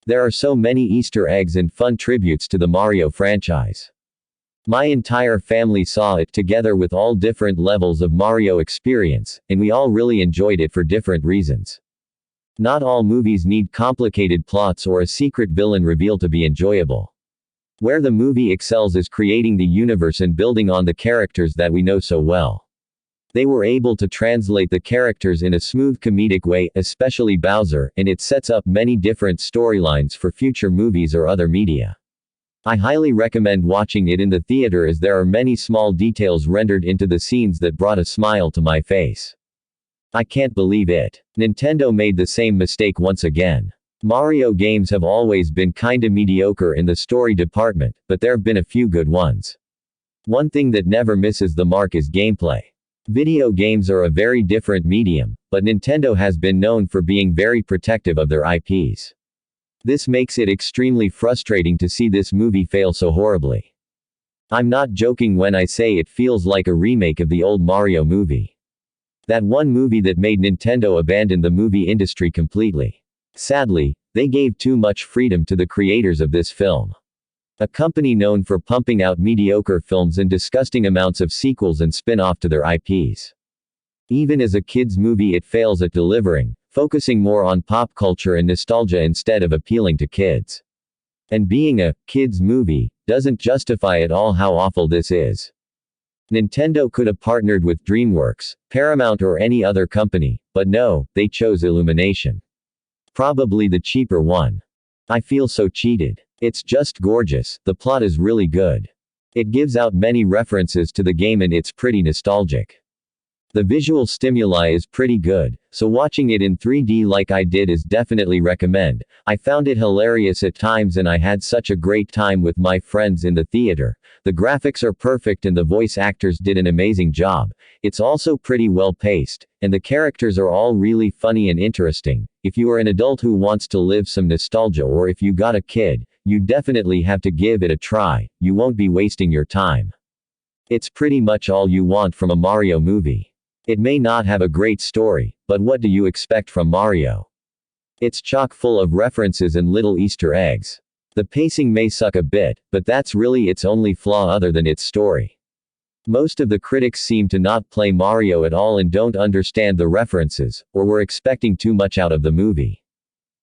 There are so many Easter eggs and fun tributes to the Mario franchise. My entire family saw it together with all different levels of Mario experience, and we all really enjoyed it for different reasons. Not all movies need complicated plots or a secret villain reveal to be enjoyable. Where the movie excels is creating the universe and building on the characters that we know so well. They were able to translate the characters in a smooth comedic way, especially Bowser, and it sets up many different storylines for future movies or other media. I highly recommend watching it in the theater as there are many small details rendered into the scenes that brought a smile to my face. I can't believe it. Nintendo made the same mistake once again. Mario games have always been kinda mediocre in the story department, but there have been a few good ones. One thing that never misses the mark is gameplay. Video games are a very different medium, but Nintendo has been known for being very protective of their IPs. This makes it extremely frustrating to see this movie fail so horribly. I'm not joking when I say it feels like a remake of the old Mario movie. That one movie that made Nintendo abandon the movie industry completely. Sadly, they gave too much freedom to the creators of this film. A company known for pumping out mediocre films and disgusting amounts of sequels and spin-off to their IPs. Even as a kids' movie it fails at delivering, focusing more on pop culture and nostalgia instead of appealing to kids. And being a kids' movie doesn't justify at all how awful this is. Nintendo could have partnered with DreamWorks, Paramount or any other company, but no, they chose Illumination. Probably the cheaper one. I feel so cheated. It's just gorgeous, the plot is really good. It gives out many references to the game and it's pretty nostalgic. The visual stimuli is pretty good, so watching it in 3D like I did is definitely recommend. I found it hilarious at times and I had such a great time with my friends in the theater. The graphics are perfect and the voice actors did an amazing job. It's also pretty well paced, and the characters are all really funny and interesting. If you are an adult who wants to live some nostalgia or if you got a kid, you definitely have to give it a try, you won't be wasting your time. It's pretty much all you want from a Mario movie. It may not have a great story, but what do you expect from Mario? It's chock full of references and little Easter eggs. The pacing may suck a bit, but that's really its only flaw other than its story. Most of the critics seem to not play Mario at all and don't understand the references, or were expecting too much out of the movie.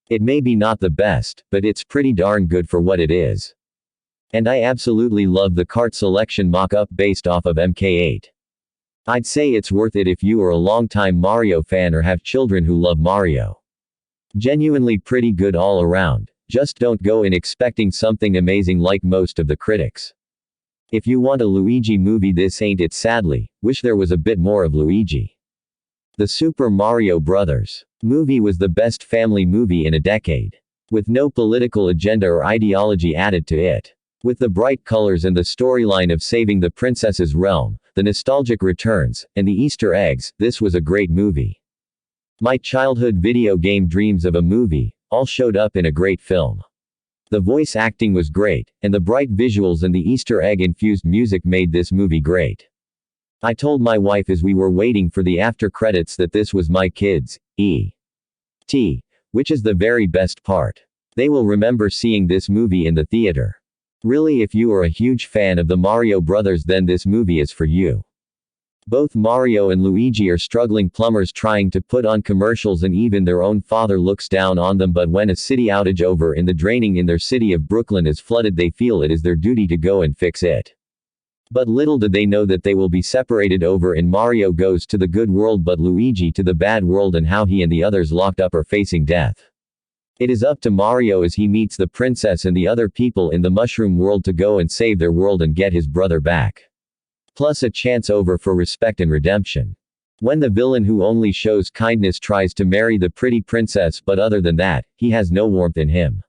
It may be not the best, but it's pretty darn good for what it is. And I absolutely love the kart selection mock-up based off of MK8. I'd say it's worth it if you are a longtime Mario fan or have children who love Mario. Genuinely pretty good all around, just don't go in expecting something amazing like most of the critics. If you want a Luigi movie, this ain't it sadly, wish there was a bit more of Luigi. The Super Mario Bros. Movie was the best family movie in a decade. With no political agenda or ideology added to it. With the bright colors and the storyline of saving the princess's realm, the nostalgic returns, and the Easter eggs, this was a great movie. My childhood video game dreams of a movie, all showed up in a great film. The voice acting was great, and the bright visuals and the Easter egg-infused music made this movie great. I told my wife as we were waiting for the after credits that this was my kids' E.T., which is the very best part. They will remember seeing this movie in the theater. Really, if you are a huge fan of the Mario Brothers, then this movie is for you. Both Mario and Luigi are struggling plumbers trying to put on commercials, and even their own father looks down on them, but when a city outage over in the draining in their city of Brooklyn is flooded, they feel it is their duty to go and fix it. But little do they know that they will be separated over in Mario Goes to the Good World but Luigi to the Bad World, and how he and the others locked up are facing death. It is up to Mario as he meets the princess and the other people in the Mushroom World to go and save their world and get his brother back. Plus a chance over for respect and redemption. When the villain who only shows kindness tries to marry the pretty princess, but other than that, he has no warmth in him.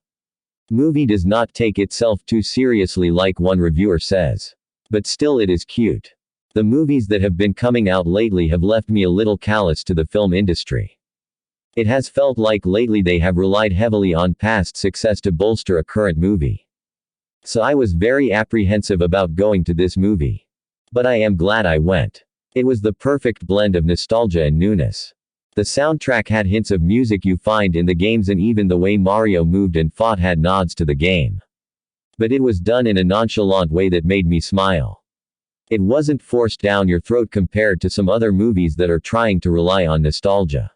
Movie does not take itself too seriously like one reviewer says. But still it is cute. The movies that have been coming out lately have left me a little callous to the film industry. It has felt like lately they have relied heavily on past success to bolster a current movie. So I was very apprehensive about going to this movie. But I am glad I went. It was the perfect blend of nostalgia and newness. The soundtrack had hints of music you find in the games, and even the way Mario moved and fought had nods to the game. But it was done in a nonchalant way that made me smile. It wasn't forced down your throat compared to some other movies that are trying to rely on nostalgia.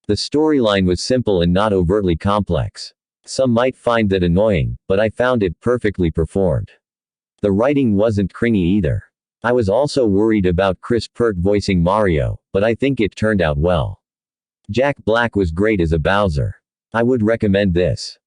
The storyline was simple and not overtly complex. Some might find that annoying, but I found it perfectly performed. The writing wasn't cringy either. I was also worried about Chris Peart voicing Mario, but I think it turned out well. Jack Black was great as a Bowser. I would recommend this.